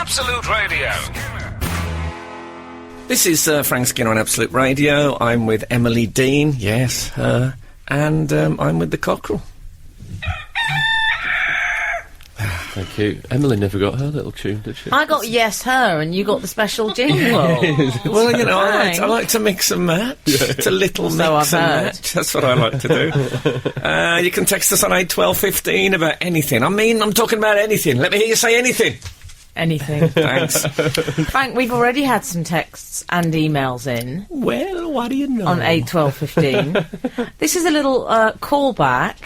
Absolute Radio. This is Frank Skinner on Absolute Radio. I'm with Emily Dean, yes, her, and I'm with the cockerel. Thank you. Emily never got her little tune, did she? I got yes, her, and you got the special jingle. Well, you know, I like to mix and match. Yeah. It's a little mix and match. That's what I like to do. You can text us on 81215 about anything. I mean, I'm talking about anything. Let me hear you say anything. Anything. Thanks. Frank, we've already had some texts and emails in. Well, what do you know? On 81215. This is a little callback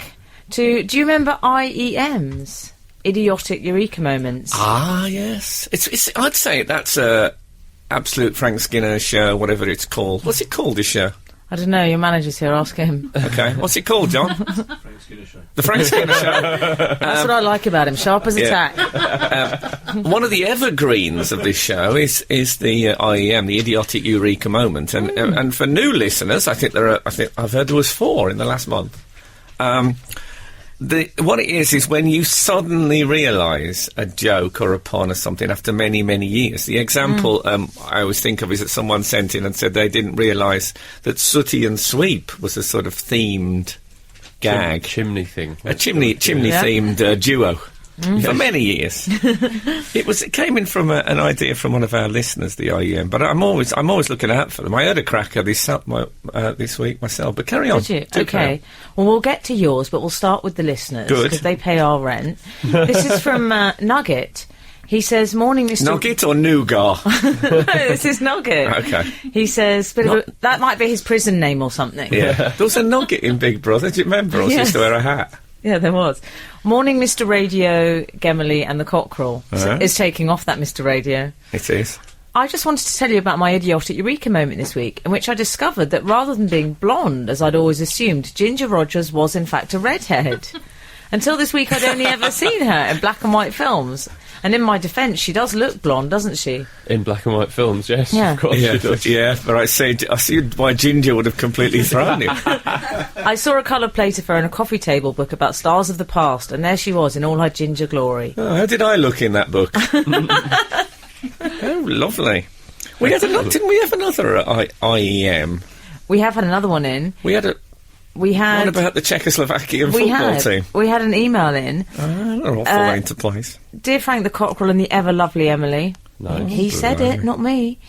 to, do you remember IEMs? Idiotic Eureka Moments. Ah, yes. It's. I'd say that's a Absolute Frank Skinner show, whatever it's called. What's it called, this show? I don't know, your manager's here, ask him. Okay, what's it called, John? Frank Skinner Show. The Frank Skinner Show. That's what I like about him, sharp as a tack. One of the evergreens of this show is the IEM, the Idiotic Eureka Moment, and for new listeners, I think I've heard there was 4 in the last month. What it is when you suddenly realise a joke or a pun or something after many, many years. The example I always think of is that someone sent in and said they didn't realise that Sooty and Sweep was a sort of themed gag. Chimney thing. A chimney-themed duo. For many years. It came in from an idea from one of our listeners, the IEM, but I'm always looking out for them. I heard a cracker this week myself, but carry on. Did you? Okay. Well, we'll get to yours, but we'll start with the listeners. Good. Because they pay our rent. This is from Nugget. He says, morning, Mr... Nugget or Nougat? No, this is Nugget. Okay. He says, that might be his prison name or something. Yeah. There was a Nugget in Big Brother, do you remember? I used to wear a hat. Yeah, there was. Morning, Mr. Radio, Gemily and the Cockerel. Is taking off that Mr. Radio. It is. I just wanted to tell you about my idiotic Eureka moment this week, in which I discovered that rather than being blonde, as I'd always assumed, Ginger Rogers was in fact a redhead. Until this week, I'd only ever seen her in black and white films. And in my defence, she does look blonde, doesn't she? In black and white films, yes, yeah. Of course she does. Yeah, but I see why Ginger would have completely thrown him. I saw a coloured plate of her in a coffee table book about stars of the past, and there she was in all her ginger glory. Oh, how did I look in that book? Oh, lovely. Didn't we have another IEM? We have had another one in. What about the Czechoslovakian football team? We had an email in. They're all falling into place. Dear Frank the Cockerel and the ever-lovely Emily. Nice. He said it, not me.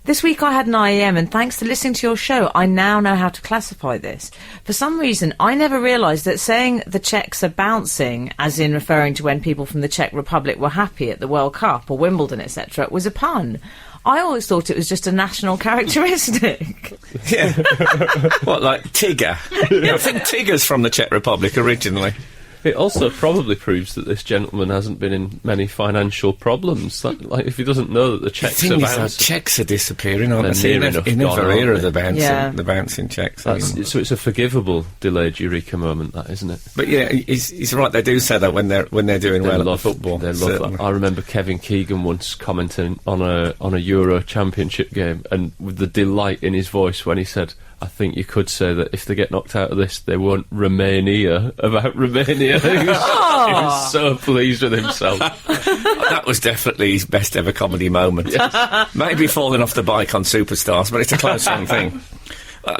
This week I had an IEM, and thanks to listening to your show, I now know how to classify this. For some reason, I never realised that saying the Czechs are bouncing, as in referring to when people from the Czech Republic were happy at the World Cup or Wimbledon, etc., was a pun. I always thought it was just a national characteristic. Yeah. What, like Tigger? I think Tigger's from the Czech Republic originally. It also probably proves that this gentleman hasn't been in many financial problems. Like if he doesn't know that the Czechs are bouncing... The Czechs are disappearing, aren't they? He never hear of the bouncing Czechs. So it's a forgivable delayed Eureka moment, that, isn't it? But yeah, he's right, they do say that when they're doing well at football. They love that. I remember Kevin Keegan once commenting on a Euro Championship game, and with the delight in his voice when he said, I think you could say that if they get knocked out of this, they won't Romania about Romania. He was so pleased with himself. That was definitely his best ever comedy moment. Maybe falling off the bike on Superstars, but it's a close thing.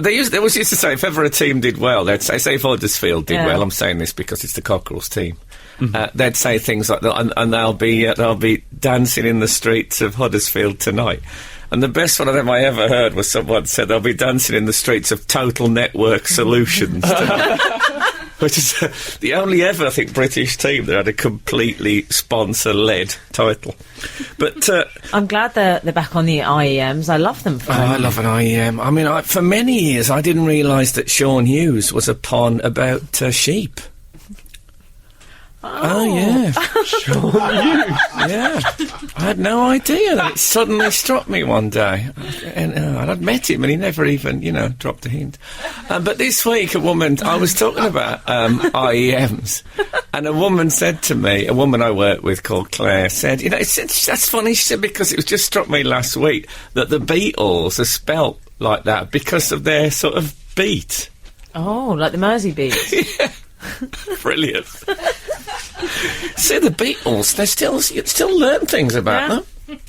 They always used to say if ever a team did well, they'd say if Huddersfield did well, I'm saying this because it's the Cockerel's team, they'd say things like that, and they'll be dancing in the streets of Huddersfield tonight. And the best one of them I ever heard was someone said they'll be dancing in the streets of Total Network Solutions tonight. Which is the only ever, I think, British team that had a completely sponsor-led title. But I'm glad they're back on the IEMs. I love them. I love an IEM. I mean, for many years, I didn't realise that Sean Hughes was a pun about sheep. Oh, yeah. Sean Hughes. Yeah. I had no idea that it suddenly struck me one day. And I'd met him and he never even, dropped a hint. But this week, I was talking about IEMs, and a woman said to me, a woman I work with called Claire, said, that's funny, she said, because it was just struck me last week that the Beatles are spelt like that because of their sort of beat. Oh, like the Mersey beat. Yeah. Brilliant. See, the Beatles, you still learn things about them.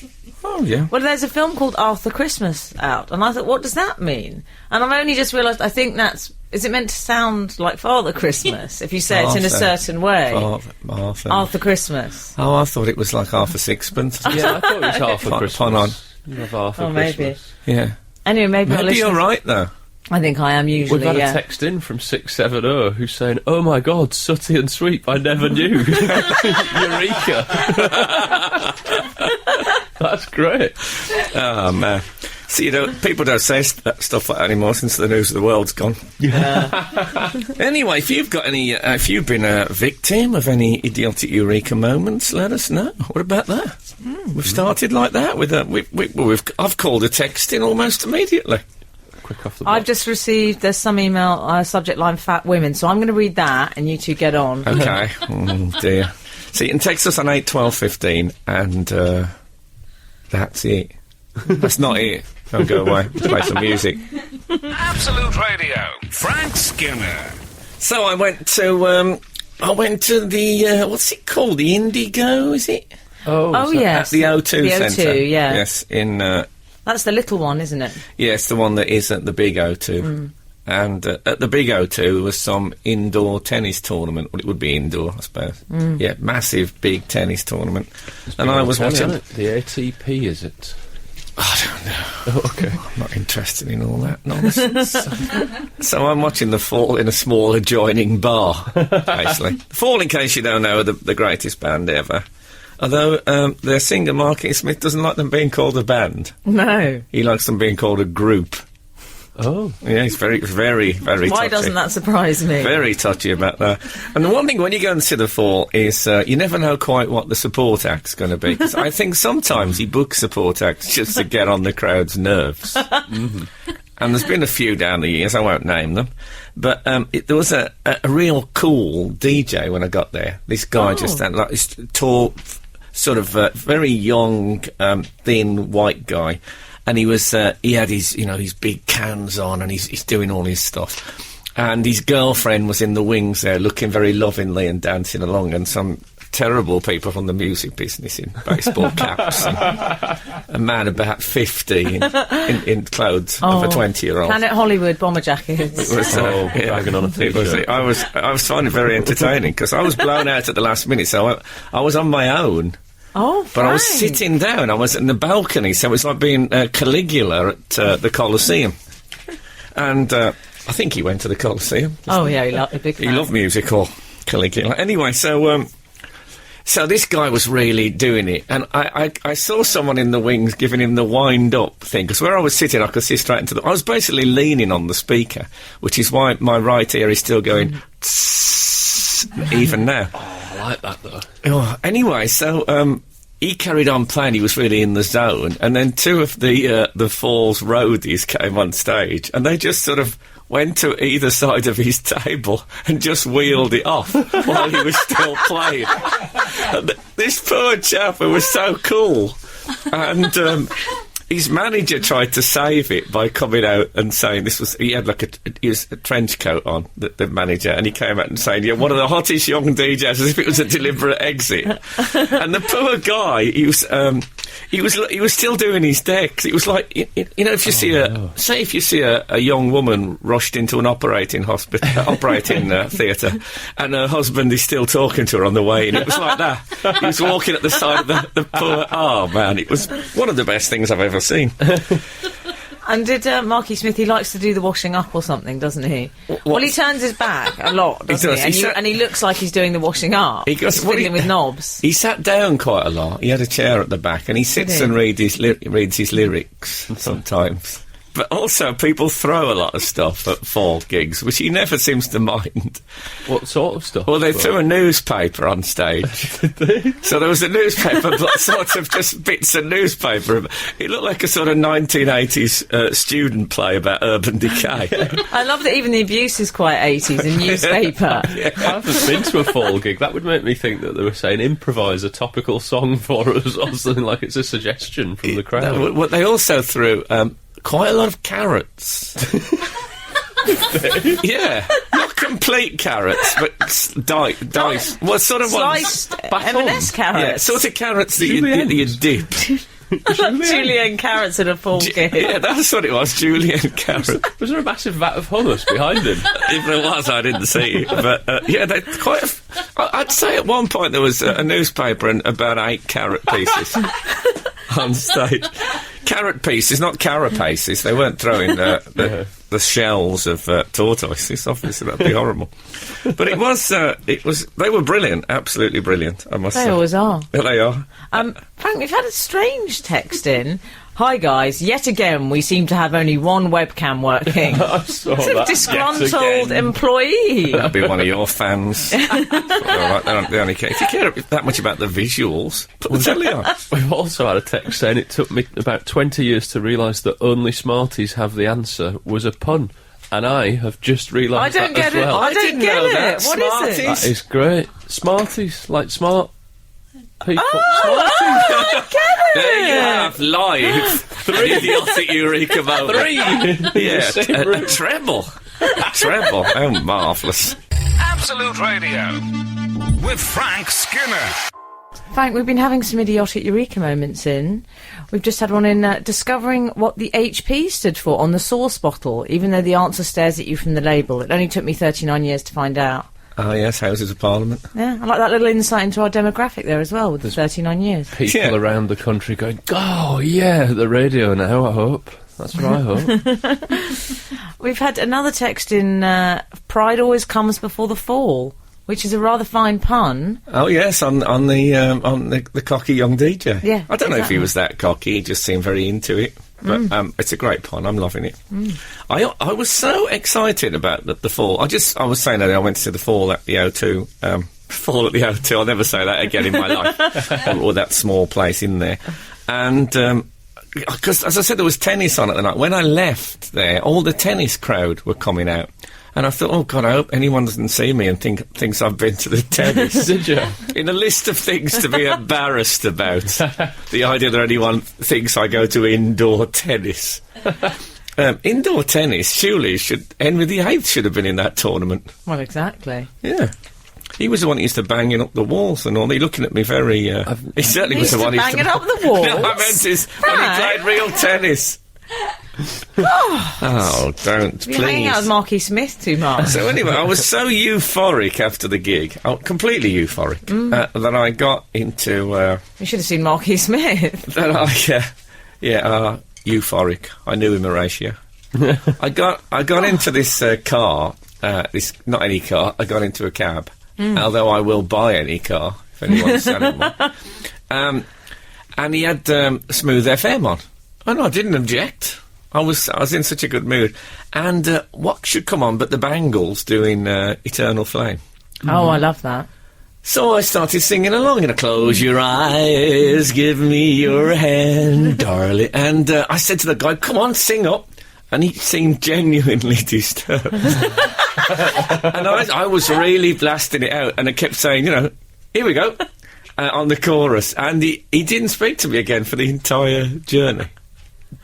Oh, yeah. Well, there's a film called Arthur Christmas out, and I thought, what does that mean? And I've only just realised, I think is it meant to sound like Father Christmas, if you say it in a certain way? Arthur Christmas. Oh, I thought it was like Arthur Sixpence. Yeah, I thought it was Arthur Christmas. Pun on. You have Arthur maybe. Christmas. Yeah. Anyway, maybe you're right, though. I think I am usually, We've had a text in from 670 who's saying, "Oh my God, Sooty and Sweep, I never knew." Eureka. That's great. Oh, man. See, people don't say stuff like that anymore since the news of the world's gone. Yeah. Anyway, if you've got if you've been a victim of any idiotic Eureka moments, let us know. What about that? We've started like that with I've called a text in almost immediately. Quick off the I've just received, there's some email, subject line fat women, so I'm going to read that and you two get on. Okay. Oh, dear. So you can text us on 8 12 15 and that's it. That's not it. Don't go away. Play some music. Absolute Radio. Frank Skinner. So I went to the what's it called? The Indigo, is it? Oh yes. At the O2 the Centre. O2, yeah. Yes, in that's the little one, isn't it? yes, the one that is at the big O2. And at the big O2 was some indoor tennis tournament. Well, it would be indoor, I suppose. Yeah, massive, big tennis tournament. And I was watching the ATP, is it? I don't know. Oh, okay. I'm not interested in all that nonsense. So I'm watching The Fall in a small adjoining bar, basically. The Fall, in case you don't know, are the greatest band ever. Although their singer, Marky Smith, doesn't like them being called a band. No. He likes them being called a group. Oh. Yeah, he's very, very, very Why touchy. doesn't that surprise me? Very touchy about that. And the one thing when you go and see The Fall is you never know quite what the support act's going to be. 'Cause I think sometimes he books support acts just to get on the crowd's nerves. And there's been a few down the years, I won't name them. But there was a real cool DJ when I got there. This guy just had like this tall, sort of very young, thin, white guy. And he had his, his big cans on, and he's doing all his stuff. And his girlfriend was in the wings there, looking very lovingly and dancing along, and some terrible people from the music business in baseball caps. And a man about 50 in clothes of a 20-year-old. Planet Hollywood bomber jackets. It was, bagging on a t-shirt. I was finding it very entertaining, because I was blown out at the last minute, so I was on my own. Oh, But I was sitting down, I was in the balcony, so it was like being Caligula at the Colosseum. And I think he went to the Colosseum. Oh, yeah, a big fan. He loved musical, Caligula. Anyway, so this guy was really doing it, and I saw someone in the wings giving him the wind-up thing, because where I was sitting, I could see straight into I was basically leaning on the speaker, which is why my right ear is still going even now. I like that, though. Oh, anyway, so he carried on playing. He was really in the zone, and then two of the Falls roadies came on stage, and they just sort of went to either side of his table and just wheeled it off while he was still playing. And this poor chap who was so cool, and his manager tried to save it by coming out and saying he had like a trench coat on, the manager, and he came out and saying, "Yeah, one of the hottest young DJs," as if it was a deliberate exit. And the poor guy, he was still doing his decks. It was like, if you see if you see a young woman rushed into an operating theatre, and her husband is still talking to her on the way in. It was like that. He was walking at the side of the poor. Oh man, it was one of the best things I've ever seen. And did Marky Smith, he likes to do the washing up or something, doesn't he? Well, he turns his back a lot, doesn't he? And he looks like he's doing the washing up. He's fiddling with knobs. He sat down quite a lot. He had a chair at the back, and he sits and reads his lyrics sometimes. But also, people throw a lot of stuff at Fall gigs, which he never seems to mind. What sort of stuff? Well, they threw a newspaper on stage. Did they? So there was a newspaper, but sort of just bits of newspaper. It looked like a sort of 1980s student play about urban decay. I love that even the abuse is quite 80s in newspaper. Yeah. I haven't been to a Fall gig. That would make me think that they were saying improvise a topical song for us, or something like it's a suggestion from the crowd. Well, they also threw quite a lot of carrots. Yeah, not complete carrots, but diced. What sort of Sliced M&S carrots. Yeah, sort of carrots that you dip. Julienne carrots in a full kit. Yeah, that's what it was, Julienne carrot. Was there a massive vat of hummus behind him? If there was, I didn't see it. But, yeah, they're quite... I'd say at one point there was a newspaper and about 8 carrot pieces on stage. Carrot pieces, not carapaces. They weren't throwing the shells of tortoises. Obviously, that'd be horrible. But it was. They were brilliant, absolutely brilliant. I must say. They always are. Yeah, they are. Frank, we've had a strange text in. Hi guys, yet again we seem to have only one webcam working. I saw It's a that. disgruntled employee. That'll be one of your fans. All right, they only care. If you care that much about the visuals, put the telly on. We've also had a text saying it took me about 20 years to realise that only Smarties have the answer was a pun. And I have just realised I don't that get as well. it. I don't didn't get know it. that. What is it? Smarties. That is great. Smarties, like smart people. I don't get it. There you have live 3 idiotic Eureka Moments. 3! Yeah, a treble. A treble. Oh, marvellous. Absolute Radio with Frank Skinner. Frank, we've been having some idiotic Eureka moments in. We've just had one in discovering what the HP stood for on the sauce bottle, even though the answer stares at you from the label. It only took me 39 years to find out. Oh, yes, Houses of Parliament. Yeah, I like that little insight into our demographic there as well, with the 39 years. People Yeah. around the country going, oh, yeah, the radio now, I hope. That's what I hope. We've had another text in, pride always comes before the fall, which is a rather fine pun. Oh, yes, on the cocky young DJ. Yeah, I don't know if he exactly. was that cocky, he just seemed very into it. But it's a great pun, I'm loving it. I was so excited about the fall. I was saying that I went to see the fall at the O2. Fall at the O2, I'll never say that again in my life. Or that small place in there. And... because, as I said, there was tennis on at the night. When I left there, all the tennis crowd were coming out. And I thought, oh, God, I hope anyone doesn't see me and thinks I've been to the tennis. Did you? In a list of things to be embarrassed about, the idea that anyone thinks I go to indoor tennis. Indoor tennis, surely, Henry VIII should have been in that tournament. Well, exactly. Yeah. He was the one who used to banging up the walls and all. He looking at me very... he certainly was the one who used to... banging up the walls? No, I meant when he played real tennis. Oh, don't, You're hanging out please. with Marky Smith too much. So anyway, I was so euphoric after the gig, completely euphoric, that I got into... You should have seen Marky Smith. Euphoric. I knew him, Horatio. I got into this car, not any car, I got into a cab, although I will buy any car, if anyone's selling one. And he had Smooth FM on. Oh no, I didn't object. I was in such a good mood. And what should come on but the Bangles doing Eternal Flame? Oh, I love that. So I started singing along, close your eyes, give me your hand, darling. And I said to the guy, come on, sing up. And he seemed genuinely disturbed. And I was really blasting it out, and I kept saying, here we go, on the chorus. And he didn't speak to me again for the entire journey.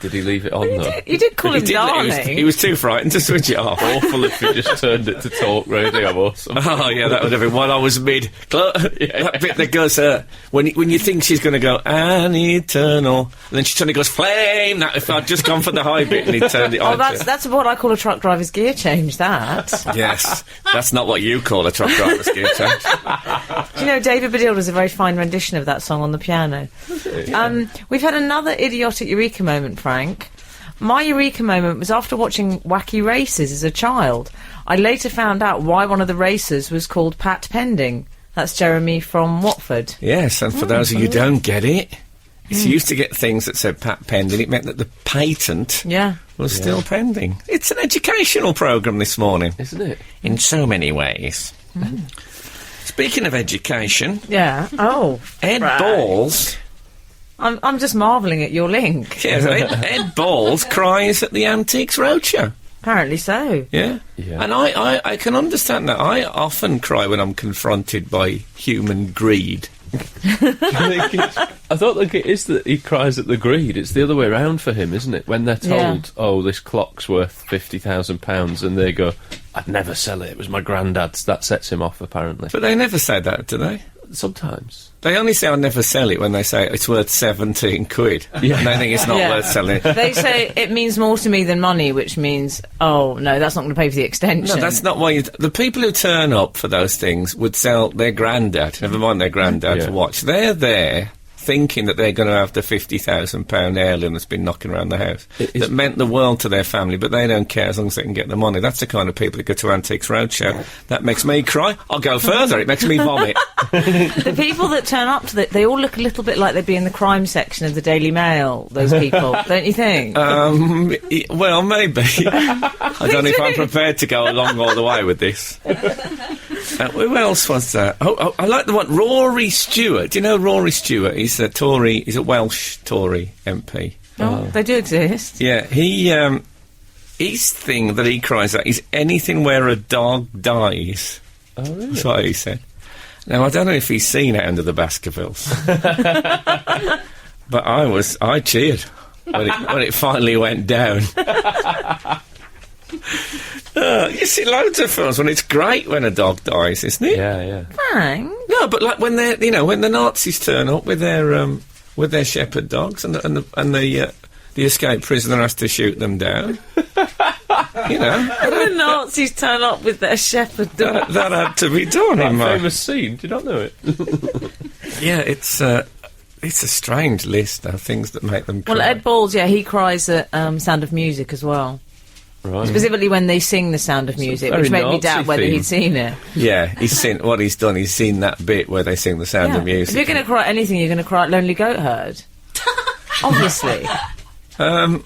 Did he leave it on, though? You did call him darling. He was too frightened to switch it off. Awful if you just turned it to talk radio or something. Oh, yeah, that would have been while I was mid. That bit that goes, when you think she's going to go, an eternal, and then she suddenly goes, flame. That, if I'd just gone for the high bit and he turned it on. That's what I call a truck driver's gear change, that. Yes, that's not what you call a truck driver's gear change. Do you know, David Baddiel does a very fine rendition of that song on the piano. We've had another idiotic Eureka moment, Frank. My Eureka moment was after watching Wacky Races as a child. I later found out why one of the racers was called Pat Pending. That's Jeremy from Watford. Yes, and for those of you who don't get it, it's used to get things that said Pat Pending. It meant that the patent was still pending. It's an educational programme this morning. Isn't it? In so many ways. Speaking of education... Yeah. Oh. Ed Balls... I'm just marvelling at your link. Yes, Ed Balls cries at the Antiques Roadshow. Apparently so. Yeah. And I can understand that. I often cry when I'm confronted by human greed. I don't think it is that he cries at the greed. It's the other way around for him, isn't it? When they're told, oh, this clock's worth £50,000, and they go, I'd never sell it. It was my granddad's. That sets him off, apparently. But they never say that, do they? Sometimes. They only say I'll never sell it when they say it's worth 17 quid. Yeah. And they think it's not worth selling. They say it means more to me than money, which means, oh, no, that's not going to pay for the extension. No, that's not why the people who turn up for those things would sell their granddad, never mind their granddad's watch. They're there thinking that they're going to have the £50,000 heirloom that's been knocking around the house. That meant the world to their family, but they don't care as long as they can get the money. That's the kind of people who go to Antiques Roadshow. That makes me cry. I'll go further. It makes me vomit. The people that turn up to they all look a little bit like they'd be in the crime section of the Daily Mail, those people, don't you think? Well, maybe. I don't know if I'm prepared to go along all the way with this. Who else was that? Oh, I like the one, Rory Stewart. Do you know Rory Stewart? He's a Tory, he's a Welsh Tory MP. Oh, they do exist. Yeah, his thing that he cries out is anything where a dog dies. Oh, really? That's what he said. Now, I don't know if he's seen it under the Baskervilles. But I cheered when it finally went down. You see loads of films when it's great when a dog dies, isn't it? Yeah. Bang. No, but like when they're, when the Nazis turn up with their shepherd dogs and the escaped prisoner has to shoot them down. The Nazis turn up with their shepherd dog. That had to be done. That famous scene. Do you not know it? Yeah, it's a strange list of things that make them cry. Well, Ed Balls, he cries at Sound of Music as well. Right. Specifically when they sing The Sound of Music, which made me doubt whether he'd seen it. Yeah, he's seen what he's done. He's seen that bit where they sing The Sound of Music. If you're going to cry at anything, you're going to cry at Lonely Goat Herd. Obviously. Well,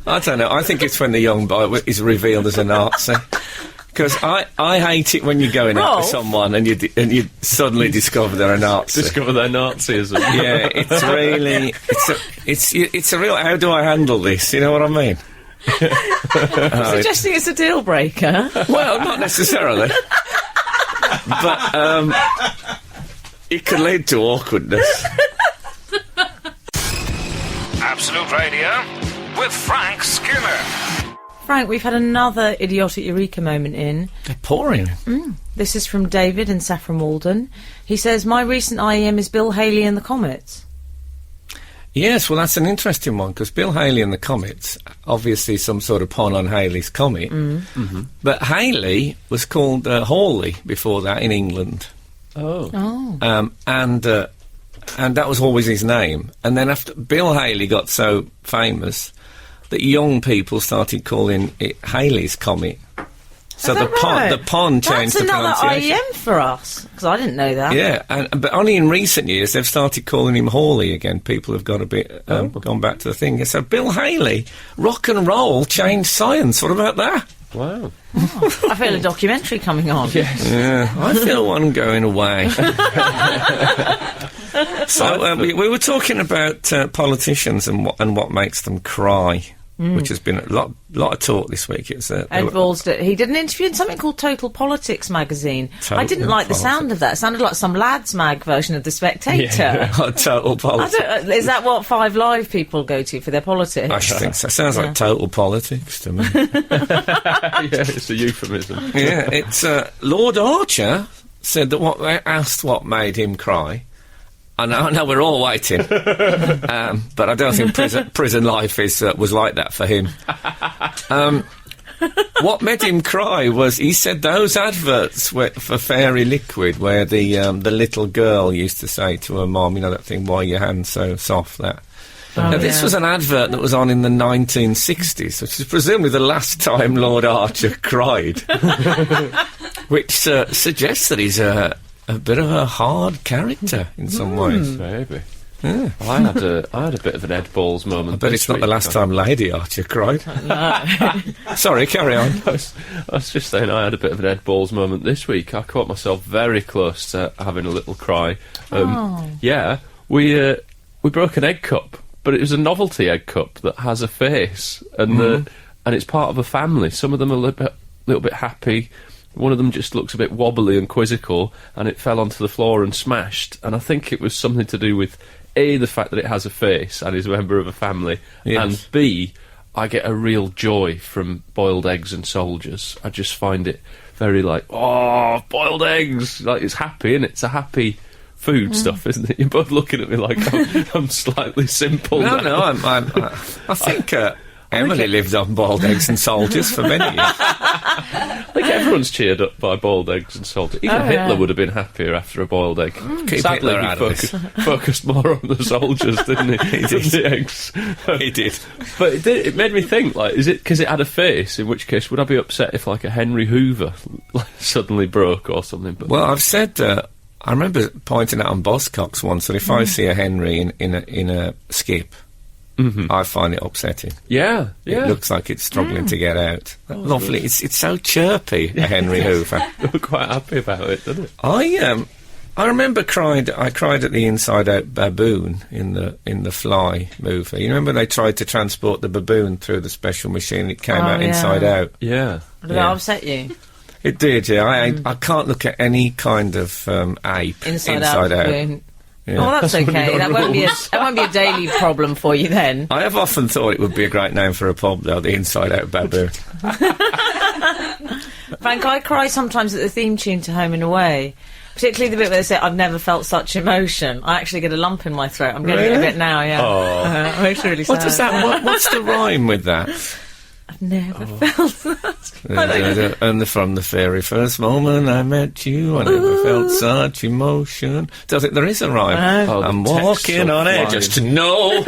I don't know. I think it's when the young boy is revealed as a Nazi. Because I hate it when you're going out with someone and you suddenly discover they're a Nazi. Discover their Nazism. Yeah, it's really it's a real. How do I handle this? You know what I mean? Suggesting it's a deal breaker. Well, not necessarily, but it could lead to awkwardness. Absolute Radio with Frank Skinner. Frank, we've had another idiotic Eureka moment in. They're pouring. This is from David in Saffron Walden. He says, my recent IEM is Bill Haley and the Comets. Yes, well, that's an interesting one, because Bill Haley and the Comets, obviously some sort of pun on Halley's Comet, but Haley was called Hawley before that in England. Oh. And that was always his name. And then after Bill Haley got so famous that young people started calling it Halley's Comet. So the pun changed the pronunciation. That's another IEM for us, because I didn't know that. Yeah, but only in recent years they've started calling him Hawley again. People have got a bit gone back to the thing. So Bill Haley, rock and roll changed science. What about that? Wow. I feel a documentary coming on. Yes. Yeah, I feel one going away. So we were talking about politicians and what makes them cry. Which has been a lot of talk this week. It's Ed Balls he did an interview in something called Total Politics magazine. I didn't like the sound of that. It sounded like some Lads Mag version of The Spectator. Yeah. Total Politics. Is that what 5 Live people go to for their politics? I think so. Sounds like Total Politics to me. Yeah, it's a euphemism. Yeah, it's Lord Archer said that asked what made him cry. I know we're all waiting, but I don't think prison life was like that for him. What made him cry was he said those adverts for Fairy Liquid, where the little girl used to say to her mum, that thing, "Why are your hands so soft?" That. Now, this was an advert that was on in the 1960s, which is presumably the last time Lord Archer cried, which suggests that he's a bit of a hard character in some ways. Maybe. Yeah. Well, I had a bit of an Ed Balls moment. But it's not the last time Lady Archer cried. No. Sorry, carry on. I was just saying I had a bit of an Ed Balls moment this week. I caught myself very close to having a little cry. Yeah, we broke an egg cup, but it was a novelty egg cup that has a face, and it's part of a family. Some of them are a little bit happy. One of them just looks a bit wobbly and quizzical, and it fell onto the floor and smashed. And I think it was something to do with A, the fact that it has a face and is a member of a family, and B, I get a real joy from boiled eggs and soldiers. I just find it very like, oh, boiled eggs! Like, it's happy, and it's a happy food stuff, isn't it? You're both looking at me like I'm slightly simple. No, I think Emily lived on boiled eggs and soldiers for many years. I think everyone's cheered up by boiled eggs and soldiers. Even Hitler would have been happier after a boiled egg. Keep Sadly, Hitler he out of this. focused more on the soldiers, didn't he? He did. Than the eggs. He did. But it made me think, like, is it because it had a face? In which case, would I be upset if, like, a Henry Hoover suddenly broke or something? But Well, I've said... I remember pointing out on Buzzcocks once that if I see a Henry in a skip, I find it upsetting. yeah. It looks like it's struggling to get out. Lovely. It's so chirpy, a Henry Hoover. We're quite happy about it, doesn't it? I remember I cried at the Inside Out baboon in the Fly movie. You remember they tried to transport the baboon through the special machine? It came out inside out. Yeah. Did that upset you? It did, yeah. I can't look at any kind of ape inside out. Baboon. Yeah. Oh, that's okay. That won't be a daily problem for you then. I have often thought it would be a great name for a pub, though, the Inside Out baboon. Frank, I cry sometimes at the theme tune to Home and Away. Particularly the bit where they say, I've never felt such emotion. I actually get a lump in my throat. I'm getting it a bit now, yeah. Oh. It's really sad. What does that... What's the rhyme with that? I've never felt that. And from the very first moment I met you, I never felt such emotion. There is a rhyme. I'm walking on air just to know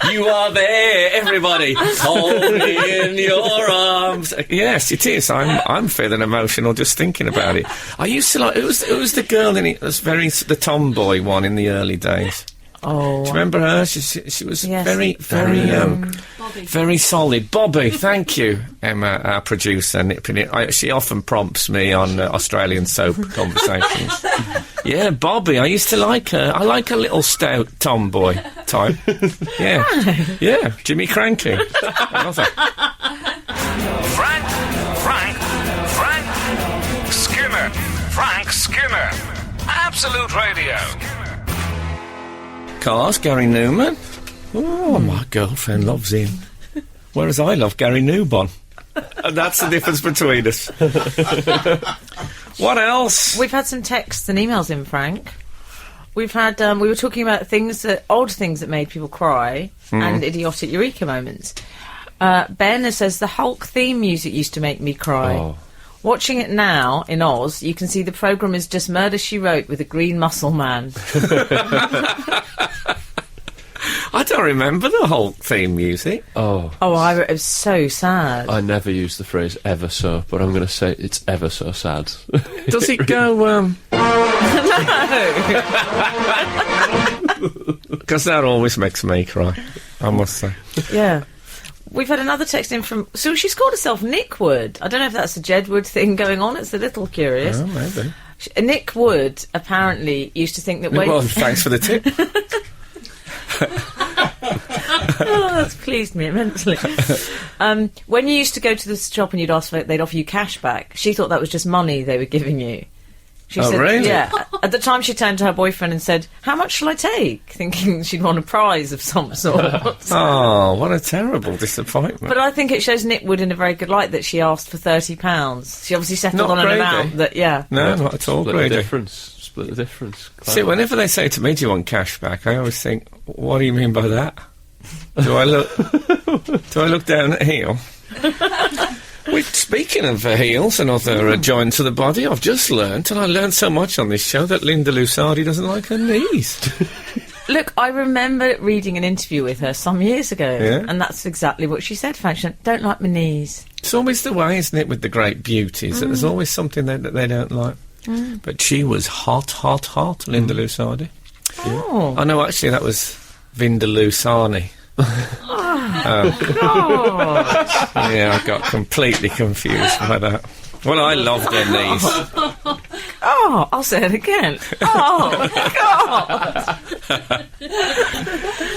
you are there, everybody. Hold me in your arms. Yes, it is. I'm feeling emotional just thinking about it. I used to like... It was the girl in it, the tomboy one in the early days. Oh. Do you remember her? She was very solid. Bobby, thank you, Emma, our producer, nipping it. She often prompts me on Australian soap conversations. Yeah, Bobby, I used to like her. I like a little stout tomboy type. Yeah, Jimmy Cranky. Another. Frank Skinner. Absolute Radio. Cars, Gary Newman. Oh, my girlfriend loves him. Whereas I love Gary Newbon. And that's the difference between us. What else? We've had some texts and emails in, Frank. We've had, we were talking about odd things that made people cry and idiotic Eureka moments. Ben says, the Hulk theme music used to make me cry. Oh. Watching it now, in Oz, you can see the programme is just Murder, She Wrote with a green muscle man. I don't remember the Hulk theme music. Oh, it was so sad. I never use the phrase ever so, but I'm going to say it's ever so sad. Does it go, Because that always makes me cry, I must say. Yeah. We've had another text in from... So she's called herself Nick Wood. I don't know if that's a Jedward thing going on. It's a little curious. Oh, maybe. Nick Wood apparently used to think that... Well, thanks for the tip. Oh, that's pleased me immensely. When you used to go to the shop and you'd ask for it, they'd offer you cash back. She thought that was just money they were giving you. She said, really? Yeah. At the time, she turned to her boyfriend and said, "How much shall I take?" Thinking she'd won a prize of some sort. Oh, what a terrible disappointment. But I think it shows Nick Wood in a very good light that she asked for £30. She obviously settled Not on greedy. an amount that, No, not at all, Split the greedy. difference. Split the difference. See, whenever they say to me, "Do you want cash back?" I always think, "What do you mean by that? Do I look down at heel?" Speaking of heels and other joints of the body, I've just learnt, and I learned so much on this show, that Linda Lusardi doesn't like her knees. Look, I remember reading an interview with her some years ago, Yeah? and that's exactly what she said. She said, "Don't like my knees." It's always the way, isn't it, with the great beauties, that there's always something that they don't like. But she was hot, Linda Lusardi. Oh. I know, actually, that was Vinda Lusani. Yeah, I got completely confused by that. Well, I loved her knees. Oh, I'll say it again. Oh, God.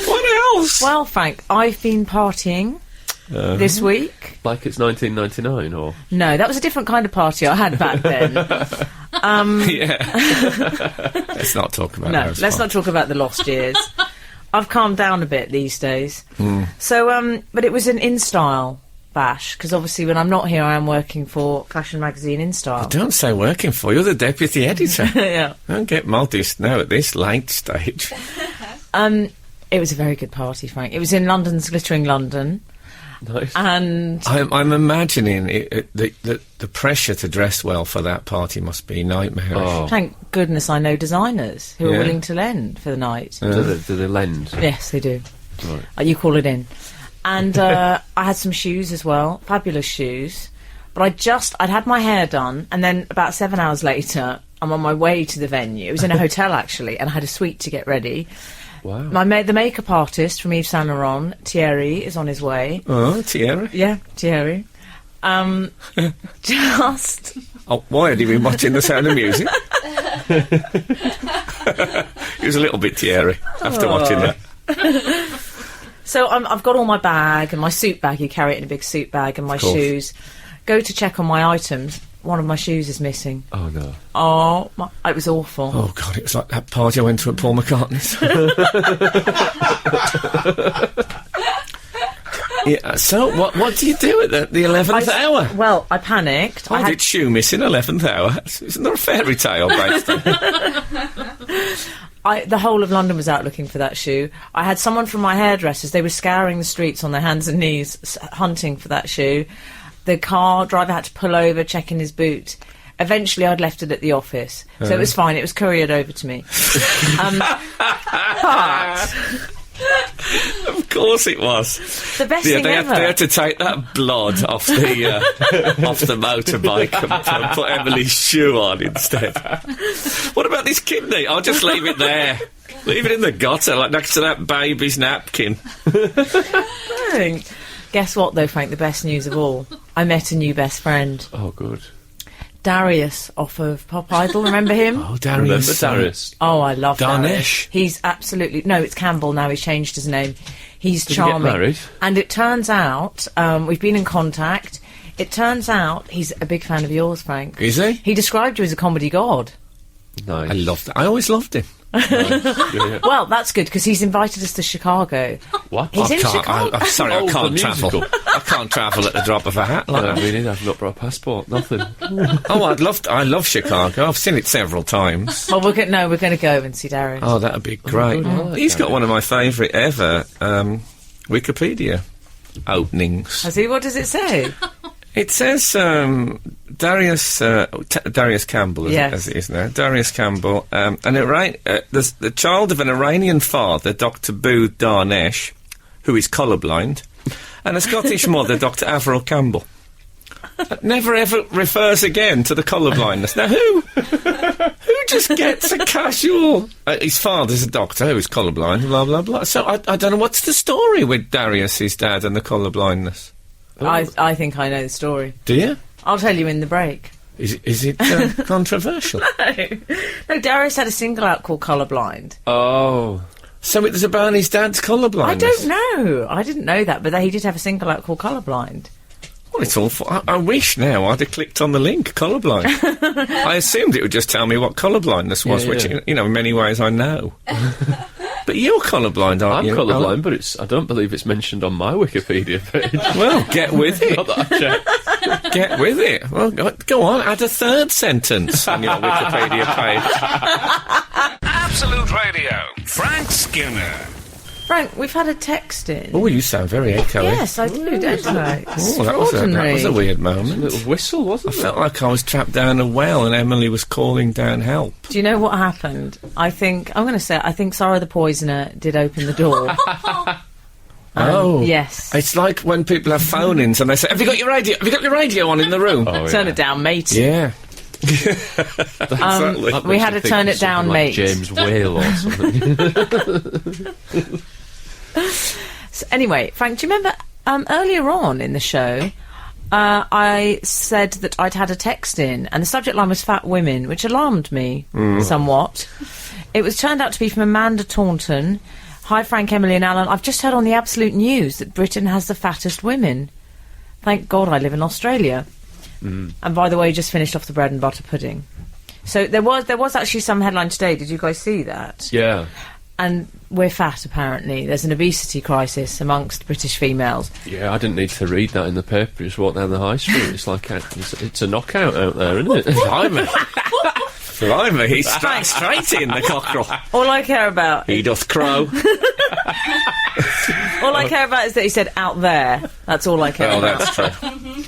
What else? Well, Frank, I've been partying. this week. Like it's 1999, or No, that was a different kind of party I had back then. Yeah. Let's not talk about No, those let's not parties. talk about the lost years. I've calmed down a bit these days. So, but it was an InStyle bash, because obviously when I'm not here, I am working for fashion magazine InStyle. Don't say working for. You're the deputy editor. Yeah. Don't get modest now at this late stage. It was a very good party, Frank. It was in London's Glittering London. nice. And I'm imagining the pressure to dress well for that party must be nightmarish. Oh. thank goodness I know designers who are Yeah. willing to lend for the night. Do they lend? Yes, they do. Right. You call it in. And I had some shoes as well, fabulous shoes. But I'd had my hair done, and then about 7 hours later, I'm on my way to the venue. It was in a hotel, actually, and I had a suite to get ready. Wow. The makeup artist from Yves Saint Laurent, Thierry, is on his way. Oh, Tierra. Yeah, Thierry. Just... Oh, why had you been watching The Sound of Music? He was a little bit Thierry after watching that. So I've got all my bag and my suit bag. You carry it in a big suit bag, and my course. shoes. Go to check on my items. One of my shoes is missing. Oh no. Oh, it was awful. Oh, God, it was like that party I went to at Paul McCartney's. Yeah, so what do you do at the 11th hour? Well, I panicked. Why did shoe miss in 11th hour? Isn't there a fairy tale based on The whole of London was out looking for that shoe. I had someone from my hairdressers. They were scouring the streets on their hands and knees, hunting for that shoe. The car driver had to pull over, checking his boot. Eventually, I'd left it at the office, so it was fine. It was couriered over to me. But Of course it was. the best Yeah, thing they ever. had to take that blood off the off the motorbike and put Emily's shoe on instead. What about this kidney? I'll just leave it there. Leave it in the gutter, like next to that baby's napkin. Guess what, though, Frank? The best news of all. I met a new best friend. Oh, good. Darius off of Pop Idol, remember him? Oh, Remember Darius. Darius? Oh, I love Darnish. Darius. He's absolutely... No, it's Campbell now. He's changed his name. He's Did he get charming. married? And it turns out, we've been in contact, it turns out he's a big fan of yours, Frank. Is he? He described you as a comedy god. Nice. I loved it. I always loved him. Yeah. Well, that's good, because he's invited us to Chicago. What? He's in Chicago. I'm sorry, I Oh, can't the travel. musical. I can't travel at the drop of a hat like I that. mean, I've not brought a passport, nothing. Oh, I love Chicago. I've seen it several times. Well, we're going to go and see Darius. Oh, that'd be great. good. I like He's got that. one of my favourite ever Wikipedia openings. Has he? What does it say? It says Darius Campbell, Yes. as it is now. Darius Campbell, the child of an Iranian father, Dr. Booth Darnesh, who is colourblind, and a Scottish mother, Dr. Avril Campbell. Never ever refers again to the colourblindness. Now, who just gets a casual... his father's a doctor who's colourblind, blah, blah, blah. So I don't know, what's the story with Darius's dad and the colourblindness? I think I know the story. Do you? I'll tell you in the break. Is it controversial? No, Darius had a single out called Colourblind. Oh. So it was about his dad's colourblindness? I don't know. I didn't know that, but he did have a single out called Colourblind. Well, it's awful. I wish now I'd have clicked on the link, colourblind. I assumed it would just tell me what colourblindness was, Yeah, which, yeah. in many ways I know. But you're colourblind, aren't I'm you? colourblind, but I don't believe it's mentioned on my Wikipedia page. Well, get with it. Not that I've checked. Get with it. Well, go on, add a third sentence on your Wikipedia page. Absolute Radio. Frank Skinner. Frank, we've had a text in. Oh, you sound very echoey. Yes, I do, don't I? Oh, that was a weird A moment. little whistle, wasn't I it? felt like I was trapped down a well and Emily was calling down help. Do you know what happened? I think Sarah the Poisoner did open the door. Oh. Yes. It's like when people have phone-ins and they say, have you got your radio on in the room? Oh, Turn yeah. it down, mate. Yeah. Exactly. That We makes had me to think turn of it down, something like mate. James Whale or something. So anyway, Frank, do you remember earlier on in the show, I said that I'd had a text in, and the subject line was fat women, which alarmed me somewhat. It was turned out to be from Amanda Taunton. Hi, Frank, Emily and Alan. I've just heard on the Absolute News that Britain has the fattest women. Thank God I live in Australia. And by the way, just finished off the bread and butter pudding. So there was actually some headline today. Did you guys see that? Yeah. And we're fat, apparently. There's an obesity crisis amongst British females. Yeah, I didn't need to read that in the paper. Just walk down the high street. It's like it's a knockout out there, isn't it? Blimey, he's straight in the cockerel. All I care about... He doth crow. All I care about is that he said out there. That's all I care about. That's true.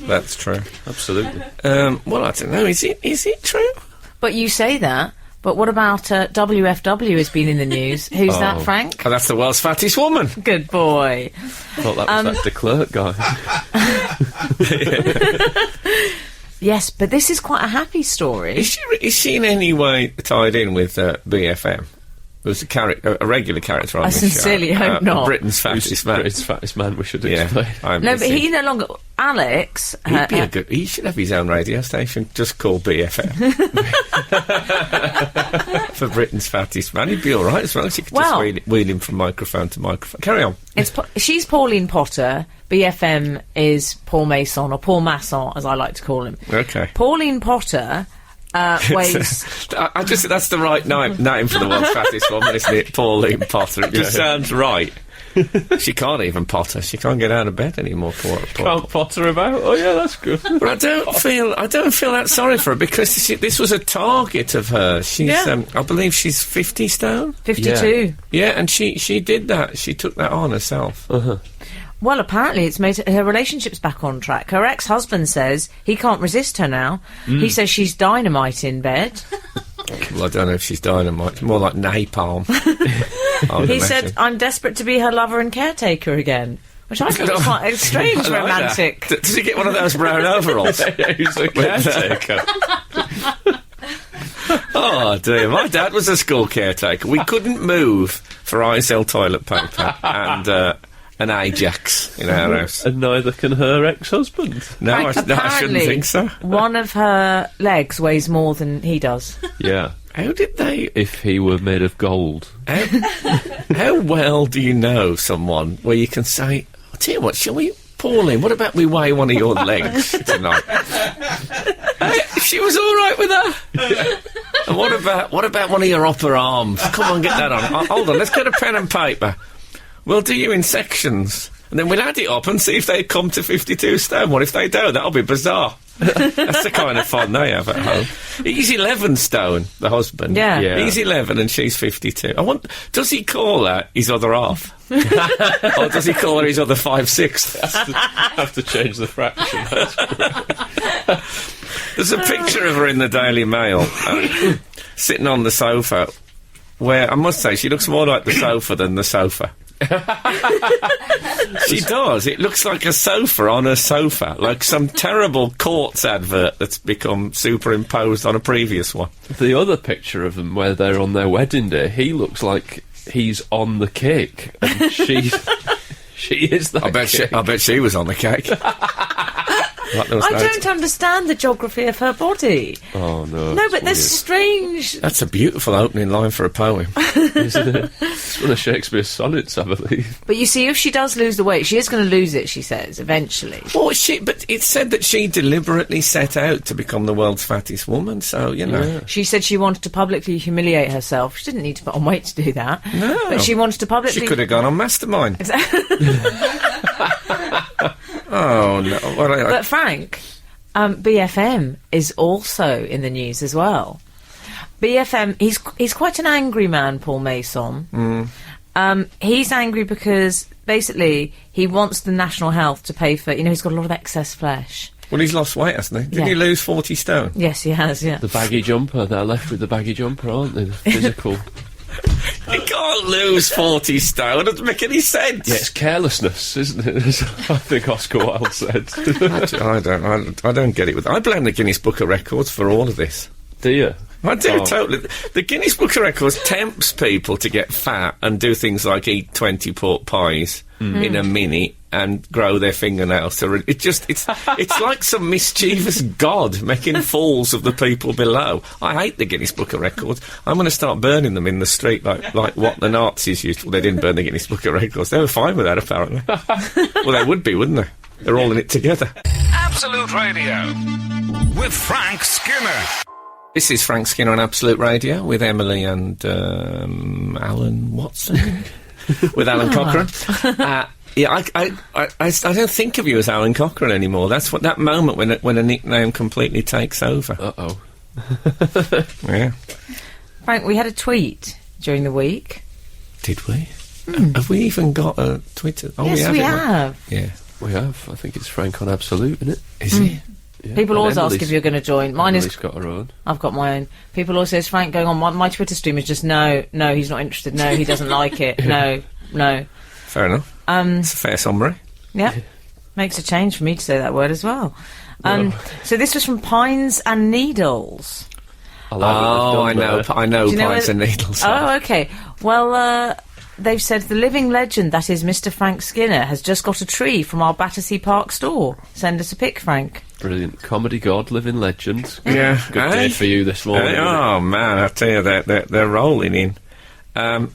That's true. Absolutely. Well, I don't know. Is it true? But you say that, but what about WFW has been in the news? Who's that, Frank? Oh, that's the world's fattest woman. Good boy. I thought that was that de Klerk guy. Yes, but this is quite a happy story. Is she in any way tied in with BFM? It was a regular character on I this sincerely show. hope not. Britain's fattest man. Britain's fattest man, we should explain. No, but he no longer... Alex... He'd be he should have his own radio station just called BFM. For Britain's fattest man. He'd be all right as well as you could just wheel him from microphone to microphone. Carry on. She's Pauline Potter. BFM is Paul Mason, or Paul Masson, as I like to call him. Okay. Pauline Potter... weighs... that's the right name for the world's fattest woman, isn't it? Pauline Potter. It just sounds right. She can't even potter. She can't get out of bed anymore. Can't potter about? Oh, yeah, that's good. But I don't feel that sorry for her, because this was a target of hers. She's, I believe she's 50 stone? 52. Yeah, and she did that. She took that on herself. Uh-huh. Well, apparently it's made her relationship's back on track. Her ex-husband says he can't resist her now. He says she's dynamite in bed. Well, I don't know if she's dynamite. More like napalm. He said, I'm desperate to be her lover and caretaker again. Which I thought was quite a strange romantic. Does he get one of those brown overalls? He's a caretaker. Oh, dear. My dad was a school caretaker. We couldn't move for ISL toilet paper and an Ajax in our house. And neither can her ex-husband. No, I shouldn't think so. One of her legs weighs more than he does. Yeah. How did they... If he were made of gold. How well do you know someone where you can say, I'll tell you what, shall we, Pauline, what about we weigh one of your legs tonight? She was all right with that. Yeah. And what about one of your upper arms? Come on, get that on. Hold on, let's get a pen and paper. We'll do you in sections, and then we'll add it up and see if they come to 52 stone. What if they don't? That'll be bizarre. That's the kind of fun they have at home. He's 11 stone, the husband. Yeah. He's 11 and she's 52. Does he call her his other half? Or does he call her his other 5/6? Have to change the fraction. There's a picture of her in the Daily Mail, sitting on the sofa, where I must say she looks more like the sofa than the sofa. She does. It looks like a sofa on a sofa, like some terrible Courts advert that's become superimposed on a previous one. The other picture of them where they're on their wedding day, he looks like he's on the cake, and she is that cake. I bet she was on the cake. I don't understand the geography of her body. Oh, no. No, but there's strange... That's a beautiful opening line for a poem. Isn't it? It's one of Shakespeare's sonnets, I believe. But you see, if she does lose the weight, she is going to lose it, she says, eventually. Well, but it's said that she deliberately set out to become the world's fattest woman, so, you know. Yeah. She said she wanted to publicly humiliate herself. She didn't need to put on weight to do that. No. But she wanted to publicly... She could have gone on Mastermind. Exactly. Oh, no. Well, But Frank, BFM is also in the news as well. BFM, he's quite an angry man, Paul Mason. He's angry because, basically, he wants the National Health to pay for... he's got a lot of excess flesh. Well, he's lost weight, hasn't he? Didn't he lose 40 stone? Yes, he has, yeah. The baggy jumper. They're left with the baggy jumper, aren't they? The physical... You can't lose 40 stone. It doesn't make any sense. Yeah, it's carelessness, isn't it? I think Oscar Wilde said. I don't get it. I blame the Guinness Book of Records for all of this. Do you? I do, totally. The Guinness Book of Records tempts people to get fat and do things like eat 20 pork pies in a minute and grow their fingernails. So it's like some mischievous god making fools of the people below. I hate the Guinness Book of Records. I'm going to start burning them in the street like what the Nazis used to. Well, they didn't burn the Guinness Book of Records. They were fine with that, apparently. Well, they would be, wouldn't they? They're all in it together. Absolute Radio with Frank Skinner. This is Frank Skinner on Absolute Radio with Emily and Alun Watson. With Alan Cochrane. Yeah, I don't think of you as Alan Cochrane anymore. That's what that moment when a nickname completely takes over. Uh-oh. Yeah. Frank, we had a tweet during the week. Did we? Have we even got a Twitter? Oh, Yes, we haven't have. Yeah. We have. I think it's Frank on Absolute, isn't it? Is he? Yeah. People And always ask Emily's- if you're going to join. Mine Emily's is. got her own. I've got my own. People always say, is Frank going on? My Twitter stream is just no, he's not interested. No, he doesn't like it. No. Fair enough. It's a fair summary. Yeah. Makes a change for me to say that word as well. So this was from Pines and Needles. I like what they've done there. I know Do you know Pines where- and Needles. Oh, okay. Well, they've said the living legend, that is Mr. Frank Skinner, has just got a tree from our Battersea Park store. Send us a pic, Frank. Brilliant. Comedy god, living legend. Yeah. Good day for you this morning. isn't it? Oh, man, I tell you, they're rolling in. A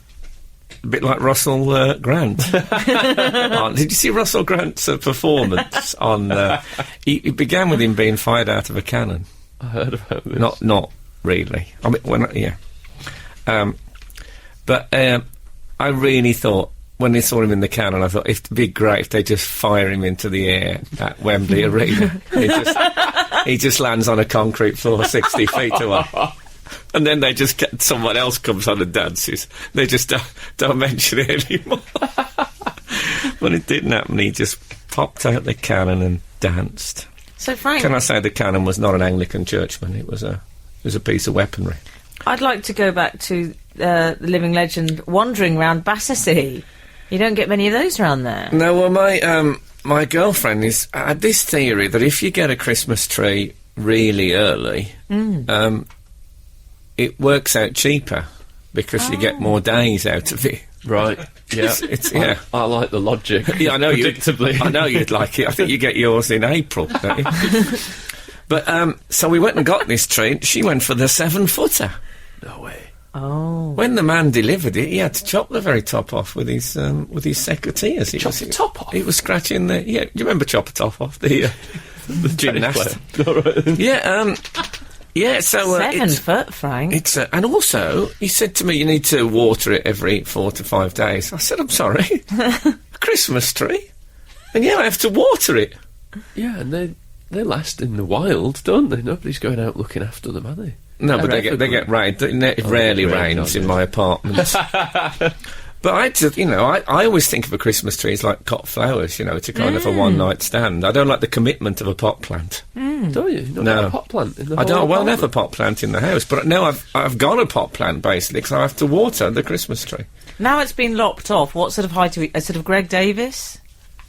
bit like Russell Grant. Did you see Russell Grant's performance on... he began with him being fired out of a cannon. I heard about this. Not really. I mean, but I really thought, when they saw him in the cannon, I thought it'd be great if they just fire him into the air at Wembley Arena. He just lands on a concrete floor 60 feet away. And then they just get someone else comes on and dances. They just don't mention it anymore. But it didn't happen. He just popped out the cannon and danced. So, Frank, Can I say the cannon was not an Anglican churchman? It was a piece of weaponry. I'd like to go back to the living legend wandering round Battersea. You don't get many of those around there. No, well, my girlfriend had this theory that if you get a Christmas tree really early, it works out cheaper because you get more days out of it. Right. Yeah. Yeah. I like the logic. Yeah, I know Predictably. I know you'd like it. I think you get yours in April, don't you? But so we went and got this tree. She went for the 7-footer. No way. Oh. When the man delivered it, he had to chop the very top off with his secateurs. Chop the top off? He was scratching the... Yeah, do you remember chop the top off? The gymnast. Yeah, yeah, so... 7 foot, Frank. It's and also, he said to me, you need to water it every 4 to 5 days. I said, I'm sorry? A Christmas tree? And yeah, I have to water it. Yeah, and they last in the wild, don't they? Nobody's going out looking after them, are they? No, but they get rained. It rarely rains in my apartment. But I always think of a Christmas tree as like cut flowers, it's a kind of a one-night stand. I don't like the commitment of a pot plant. Don't you? Not No. got a pot plant in the I won't have apartment? a pot plant in the house, but now I've got a pot plant, basically, because I have to water the Christmas tree. Now it's been lopped off. What sort of height are we... A sort of Greg Davis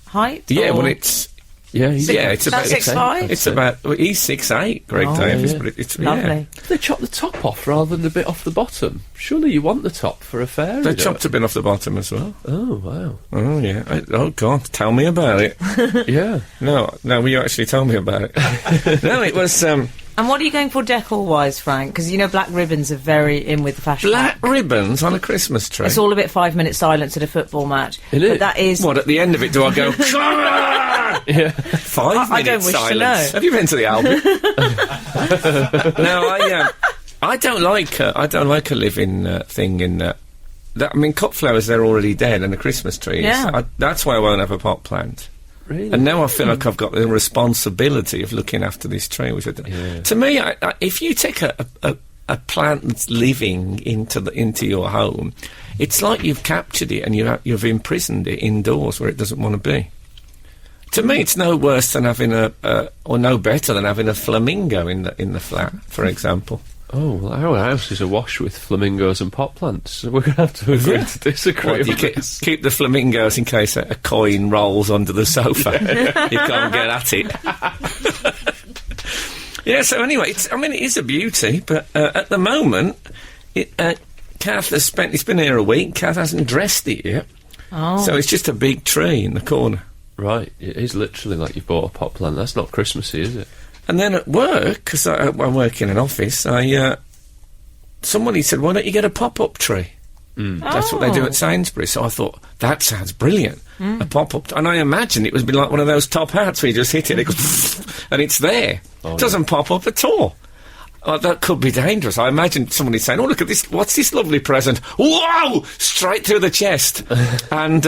height? Yeah, or- well, it's... Yeah, it's about... 6'5"? It's about... Well, he's 6'8", Greg Davis, yeah. but it's... Lovely. They chop the top off rather than the bit off the bottom. Surely you want the top for a fairy. They don't chopped a bit off the bottom as well. Oh, wow. Oh, yeah. Oh, God, tell me about it. Yeah. No, will you actually tell me about it? No, it was... And what are you going for decor-wise, Frank? Because, black ribbons are very in with the fashion. Black ribbons on a Christmas tree. It's all a bit 5-minute silence at a football match. It But is. that is... What, at the end of it, do I go... Yeah. 5 I don't minutes wish to silence. know. Have you been to the Alun? No, I don't like a living thing in that. I mean, cut flowers, they're already dead, and the Christmas trees. Yeah. That's why I won't have a pot plant. Really? And now I feel like I've got the responsibility of looking after this tree, which I don't. Yeah. To me, if you take a plant that's living into your home, it's like you've captured it and you've imprisoned it indoors where it doesn't want to be. To me, it's no worse than having or no better than having a flamingo in the flat, for example. Oh, well, our house is awash with flamingos and pot plants, so we're going to have to agree to disagree. What, you on this. keep the flamingos in case a coin rolls under the sofa. You can't get at it. Yeah, so anyway, it is a beauty, but at the moment, Kath it's been here a week, Kath hasn't dressed it yet. Oh. So it's just a big tree in the corner. Right, it is literally like you've bought a pot plant. That's not Christmassy, is it? And then at work, because I work in an office, somebody said, why don't you get a pop-up tree? That's what they do at Sainsbury's. So I thought, that sounds brilliant. A pop-up... And I imagined it would be like one of those top hats where you just hit it, it goes, and it's there. It doesn't pop up at all. Oh, that could be dangerous. I imagined somebody saying, oh, look at this, what's this lovely present? Whoa! Straight through the chest. And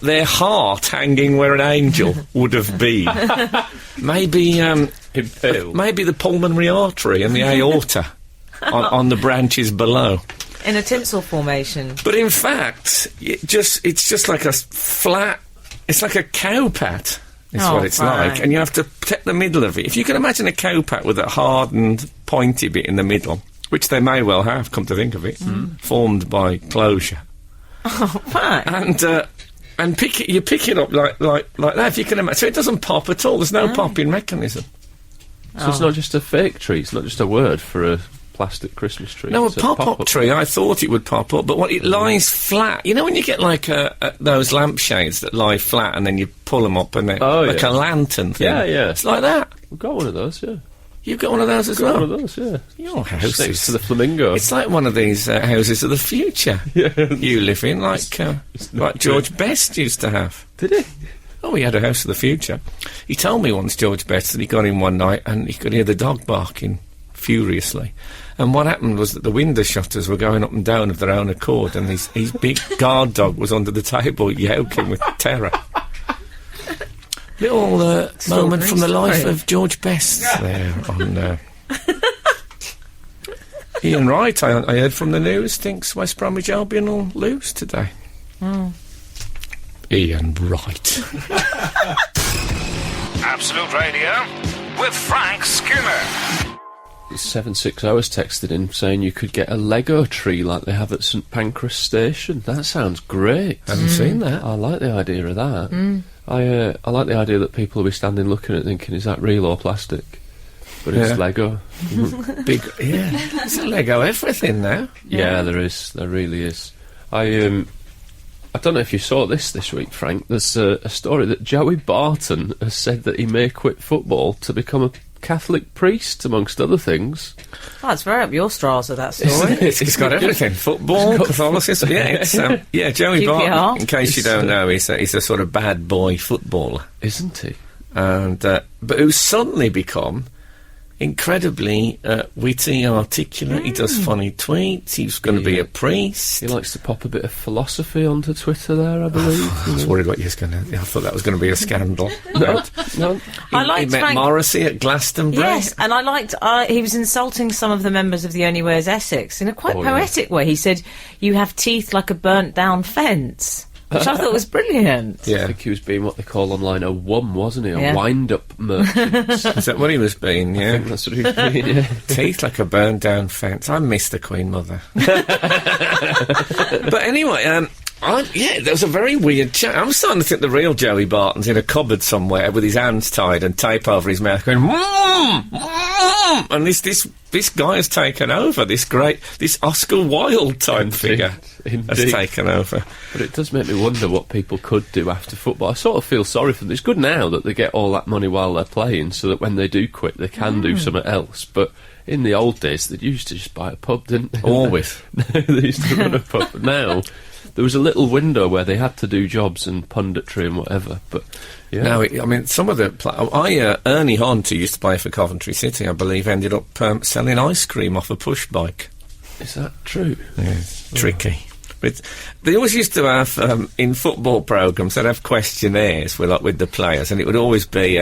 their heart hanging where an angel would have been. Maybe the pulmonary artery and the aorta on the branches below. In a tinsel formation. But in fact, it's just like a flat... It's like a cow pat. Is what it's like, and you have to protect the middle of it. If you can imagine a cow pat with a hardened, pointy bit in the middle, which they may well have, come to think of it, formed by closure. Oh, right. And you pick it up like that. If you can imagine, so it doesn't pop at all. There's no popping mechanism. So it's not just a fake tree. It's not just a word for a plastic Christmas tree. No, a pop-up tree. I thought it would pop up, but it lies flat. You know when you get like those lampshades that lie flat and then you pull them up and they're like a lantern thing? Yeah. It's like that. We've got one of those, yeah. You've got one of those as well? One of those, yeah. Your house next to the flamingo. It's like one of these houses of the future you live in, like George Best used to have. Did he? Oh, he had a house of the future. He told me once, George Best, that he got in one night and he could hear the dog barking furiously. And what happened was that the window shutters were going up and down of their own accord, and his big guard dog was under the table yoking with terror. Little moment from the life of George Best there on... Ian Wright, I heard from the news, thinks West Bromwich Albion will lose today. Ian Wright. Absolute Radio with Frank Skinner. 760 was texted in saying you could get a Lego tree like they have at St Pancras Station. That sounds great. Haven't seen that. I like the idea of that. I like the idea that people will be standing looking at it thinking, is that real or plastic? But it's Lego. Big, there's a Lego everything now. Yeah, there is. There really is. I don't know if you saw this week, Frank. There's a story that Joey Barton has said that he may quit football to become a Catholic priest, amongst other things. Oh, it's very up your straws with that story. It's got everything. Football, Catholicism. Joey Barton, in case you don't know, he's a sort of bad boy footballer. Isn't he? And but who's suddenly become incredibly witty, articulate. He does funny tweets. He's going to be a priest. He likes to pop a bit of philosophy onto Twitter there, I believe. I was worried what you was going to... I thought that was going to be a scandal. No. He met Morrissey at Glastonbury. Yes, and I liked... he was insulting some of the members of The Only Way is Essex in a quite poetic way. He said, you have teeth like a burnt-down fence. Which I thought was brilliant. Yeah. I think he was being what they call online a wum, wasn't he? A wind-up merchant. Is that what he was being, yeah? I think that's what he was being, yeah. Teeth like a burned-down fence. I miss the Queen Mother. But anyway, there was a very weird chat. I'm starting to think the real Joey Barton's in a cupboard somewhere with his hands tied and tape over his mouth going, and this guy has taken over. This Oscar Wilde type figure has taken over. But it does make me wonder what people could do after football. I sort of feel sorry for them. It's good now that they get all that money while they're playing, so that when they do quit, they can do something else. But in the old days, they used to just buy a pub, didn't they? Always. They used to run a pub. But now, there was a little window where they had to do jobs and punditry and whatever. But yeah. Now, I mean, some of the Ernie Hunt, who used to play for Coventry City, I believe, ended up selling ice cream off a push bike. Is that true? Yeah, it's tricky. But they always used to have in football programmes, they'd have questionnaires with the players, and it would always be,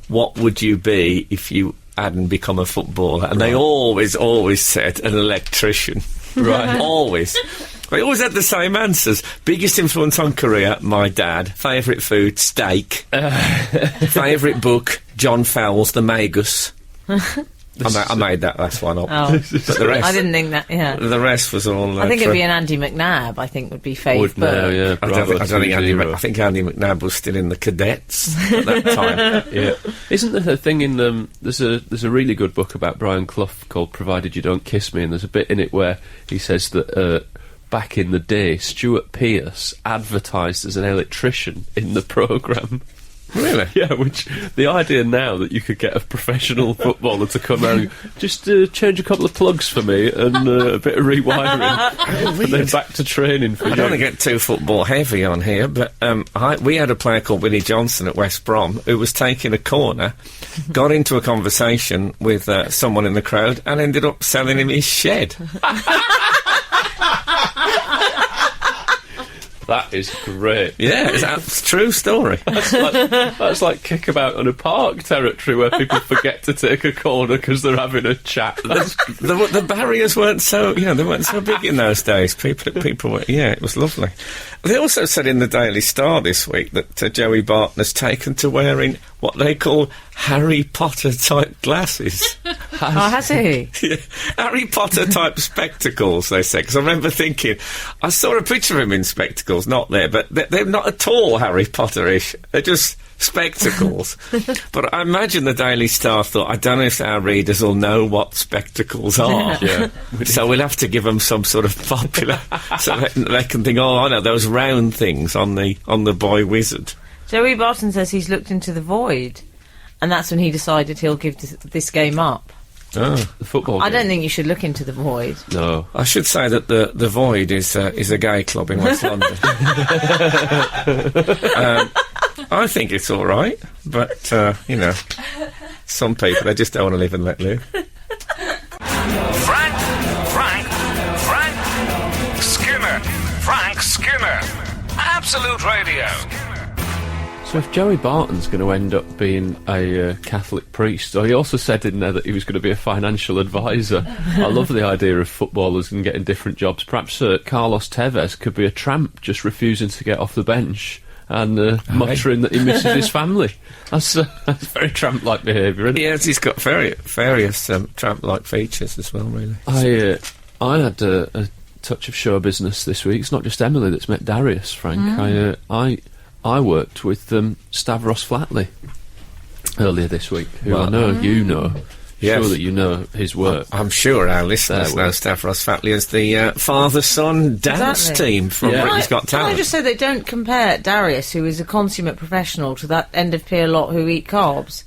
what would you be if you hadn't become a footballer? And they always said an electrician. Right. Always. They always had the same answers. Biggest influence on career, my dad. Favourite food, steak. Favourite book, John Fowles' The Magus. I made that last one up. Oh. But the rest, I didn't think that, yeah. The rest was all... I think it'd be an Andy McNabb, I think, would be favourite. Yeah. I think Andy McNabb was still in the cadets at that time. Yeah. Isn't there a thing in... there's a really good book about Brian Clough called Provided You Don't Kiss Me, and there's a bit in it where he says that... back in the day, Stuart Pearce advertised as an electrician in the programme. Really? Yeah, which the idea now that you could get a professional footballer to come out and just change a couple of plugs for me and a bit of rewiring, and then back to training for I you. don't want to get too football heavy on here, but we had a player called Willie Johnson at West Brom who was taking a corner, got into a conversation with someone in the crowd and ended up selling him his shed. That is great. Yeah, it's a true story. That's like kickabout on a park territory where people forget to take a corner because they're having a chat. The barriers weren't so, they weren't so big in those days. People were, it was lovely. They also said in the Daily Star this week that Joey Barton has taken to wearing what they call Harry Potter type glasses. Has he? Yeah, Harry Potter type spectacles, they said. Because I remember thinking, I saw a picture of him in spectacles, not there, but they're not at all Harry Potter-ish. They're just spectacles. But I imagine the Daily Star thought, I don't know if our readers will know what spectacles are. Yeah. So we'll have to give them some sort of popular, so they can think, oh, I know, those round things on the boy wizard. Joey Barton says he's looked into the void, and that's when he decided he'll give this game up. Oh. The football I game. don't think you should look into the void. No. I should say that the Void is a gay club in West London. I think it's all right, but some people they just don't want to live and let live. Frank Skinner. Absolute Radio. So if Joey Barton's going to end up being a Catholic priest, he also said in there that he was going to be a financial advisor. I love the idea of footballers and getting different jobs. Perhaps Carlos Tevez could be a tramp just refusing to get off the bench and muttering that he misses his family. That's very tramp-like behaviour, isn't it? Yes, he's got various tramp-like features as well, really. I had a touch of show business this week. It's not just Emily that's met Darius, Frank. I worked with Stavros Flatley earlier this week, who I know you know. Yes. Sure that you know his work. I'm sure our listeners know Stavros Flatley as the father-son dance team from Britain's Got Talent. Can I just say they don't compare Darius, who is a consummate professional, to that end-of-pier lot who eat carbs.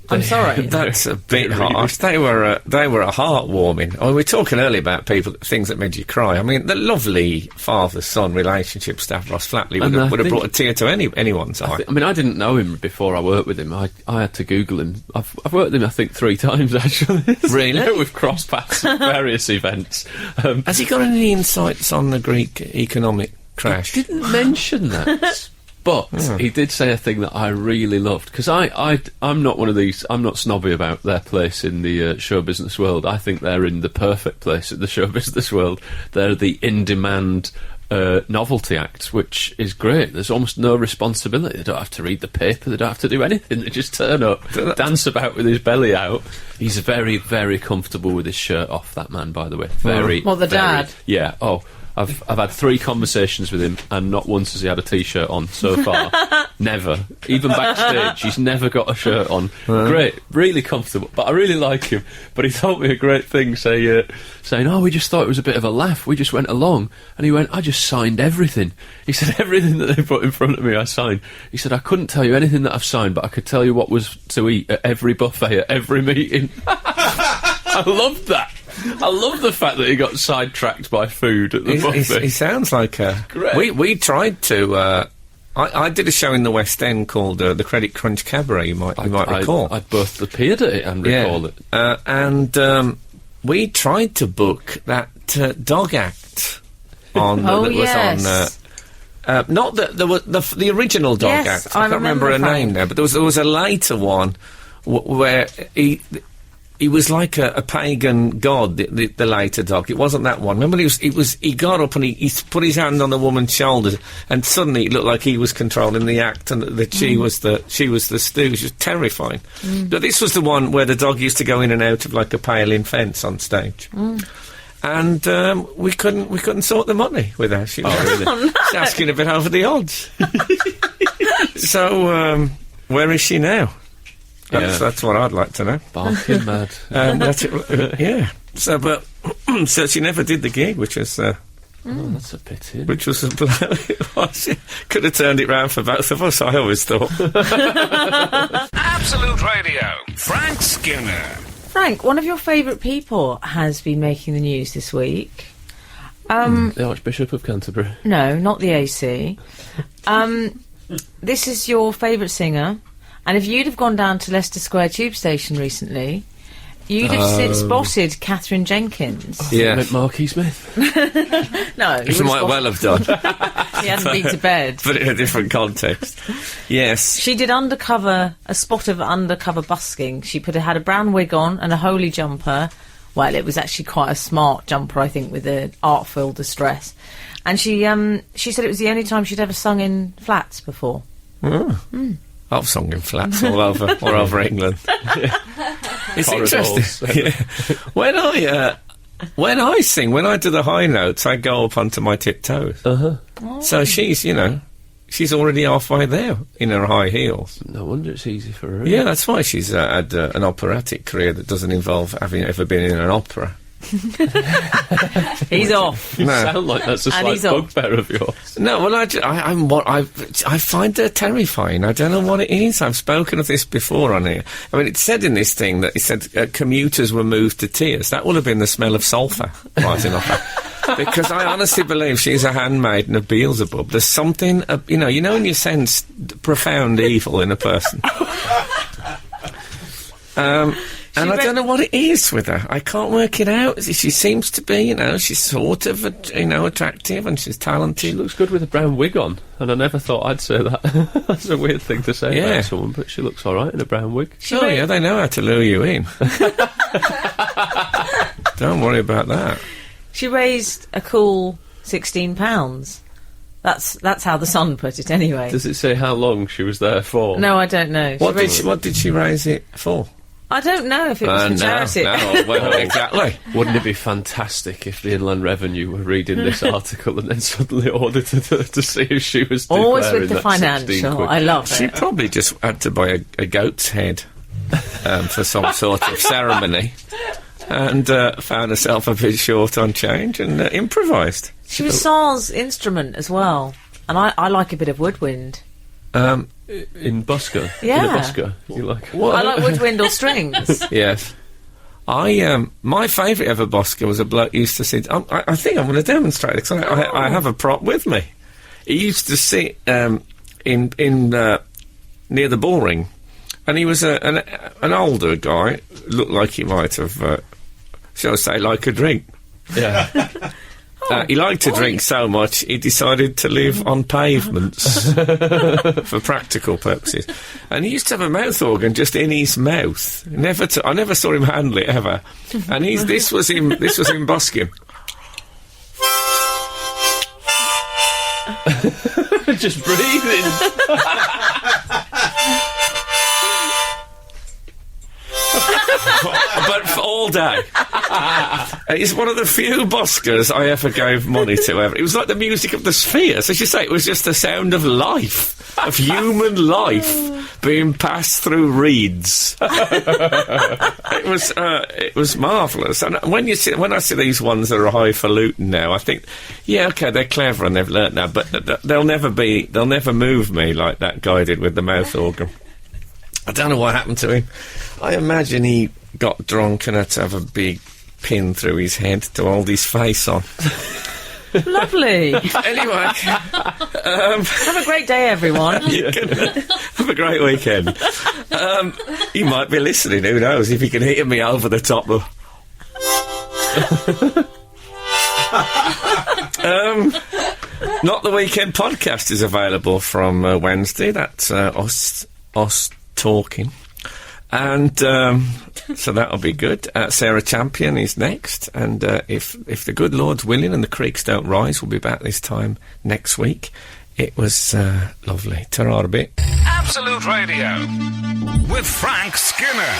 I'm sorry. That's a bit harsh. They were a heartwarming. I mean, we were talking earlier about things that made you cry. I mean, the lovely father-son relationship Stavros Flatley would have brought a tear to anyone's eye. I didn't know him before I worked with him. I had to Google him. I've worked with him, I think, 3 times, actually. Really? We've crossed paths at various events. Has he got any insights on the Greek economic crash? He didn't mention that. But he did say a thing that I really loved, because I'm not one of these, I'm not snobby about their place in the show business world. I think they're in the perfect place in the show business world. They're the in-demand novelty act, which is great. There's almost no responsibility. They don't have to read the paper, they don't have to do anything. They just turn up, dance about with his belly out. He's very, very comfortable with his shirt off, that man, by the way. Dad? Yeah, I've had 3 conversations with him, and not once has he had a T-shirt on so far. Never. Even backstage, he's never got a shirt on. Great, really comfortable. But I really like him. But he told me a great thing, saying, we just thought it was a bit of a laugh. We just went along. And he went, I just signed everything. He said, everything that they put in front of me, I signed. He said, I couldn't tell you anything that I've signed, but I could tell you what was to eat at every buffet, at every meeting. I loved that. I love the fact that he got sidetracked by food at the buffet. He sounds like a... Great. We tried to... I did a show in the West End called the Credit Crunch Cabaret, you might recall. I both appeared at it and recall it. And we tried to book that dog act on... yes. Not the original dog act. I can't remember her name now, but there was a later one where he was like a pagan god, the later dog. It wasn't that one. Remember, he got up and he put his hand on the woman's shoulder, and suddenly it looked like he was controlling the act, and that she was the stooge. It was terrifying. But this was the one where the dog used to go in and out of like a paling fence on stage. And we couldn't sort the money with her. She was She's asking a bit over the odds. So where is she now? That's what I'd like to know. Barking mad. That's it, yeah. So she never did the gig, which is Oh, that's a pity. Which was a blow. Could have turned it round for both of us, I always thought. Absolute Radio. Frank Skinner. Frank, one of your favourite people has been making the news this week. The Archbishop of Canterbury. No, not the AC. This is your favourite singer, and if you'd have gone down to Leicester Square Tube Station recently, you'd have spotted Catherine Jenkins. Yeah. Marquis Smith. No, Which you might well have done. He hadn't been to bed. But in a different context. Yes. She did a spot of undercover busking. She had a brown wig on and a holy jumper. Well, it was actually quite a smart jumper, I think, with an artful distress. And she said it was the only time she'd ever sung in flats before. I've sung in flats all over England. It's interesting. Yeah. When I sing, when I do the high notes, I go up onto my tiptoes. So she's already halfway there in her high heels. No wonder it's easy for her. Yeah, that's why she's had an operatic career that doesn't involve having ever been in an opera. He's off. You sound like that's a slight bugbear of yours. No, well, I find her terrifying. I don't know what it is. I've spoken of this before on here. I mean, it said in this thing that it said commuters were moved to tears. That would have been the smell of sulphur rising off her. Because I honestly believe she's a handmaiden of Beelzebub. There's something, you know when you sense profound evil in a person. And I don't know what it is with her. I can't work it out. She seems to be, she's sort of, attractive and she's talented. She looks good with a brown wig on, and I never thought I'd say that. That's a weird thing to say about someone, but she looks all right in a brown wig. Yeah, they know how to lure you in. Don't worry about that. She raised a cool £16. That's how the Sun put it, anyway. Does it say how long she was there for? No, I don't know. What did she raise it for? I don't know if it was for charity. No, well, exactly. Wouldn't it be fantastic if the Inland Revenue were reading this article and then suddenly audited her to see if she was always with the financial? I love it. She probably just had to buy a goat's head for some sort of ceremony, and found herself a bit short on change and improvised. She was Saul's instrument as well, and I like a bit of woodwind. In busker? Yeah. In a busker? You like? I like woodwind or strings. Yes. My favourite ever busker was a bloke who used to sit... I think I'm going to demonstrate it, because I have a prop with me. He used to sit in near the bullring, and he was an older guy, looked like he might have, shall I say, like a drink. Yeah. He liked to drink so much, he decided to live on pavements for practical purposes. And he used to have a mouth organ just in his mouth. I never saw him handle it ever. And this was him busking. Just breathing. But for all day. He's one of the few buskers I ever gave money to ever. It was like the music of the Spheres. As you say, it was just the sound of life, of human life being passed through reeds. It was marvellous. And when I see these ones that are highfalutin now, I think, yeah, okay, they're clever and they've learnt now, but they'll never move me like that guy did with the mouth organ. I don't know what happened to him. I imagine he got drunk and had to have a big pin through his head to hold his face on. Lovely. Anyway. Have a great day, everyone. Have a great weekend. He might be listening, who knows, if he can hit me over the top of... Not the Weekend podcast is available from Wednesday. That's us talking. And so that'll be good. Sarah Champion is next, and if the good Lord's willing and the creeks don't rise, we'll be back this time next week. It was lovely. Ta-ra a bit. Absolute Radio with Frank Skinner.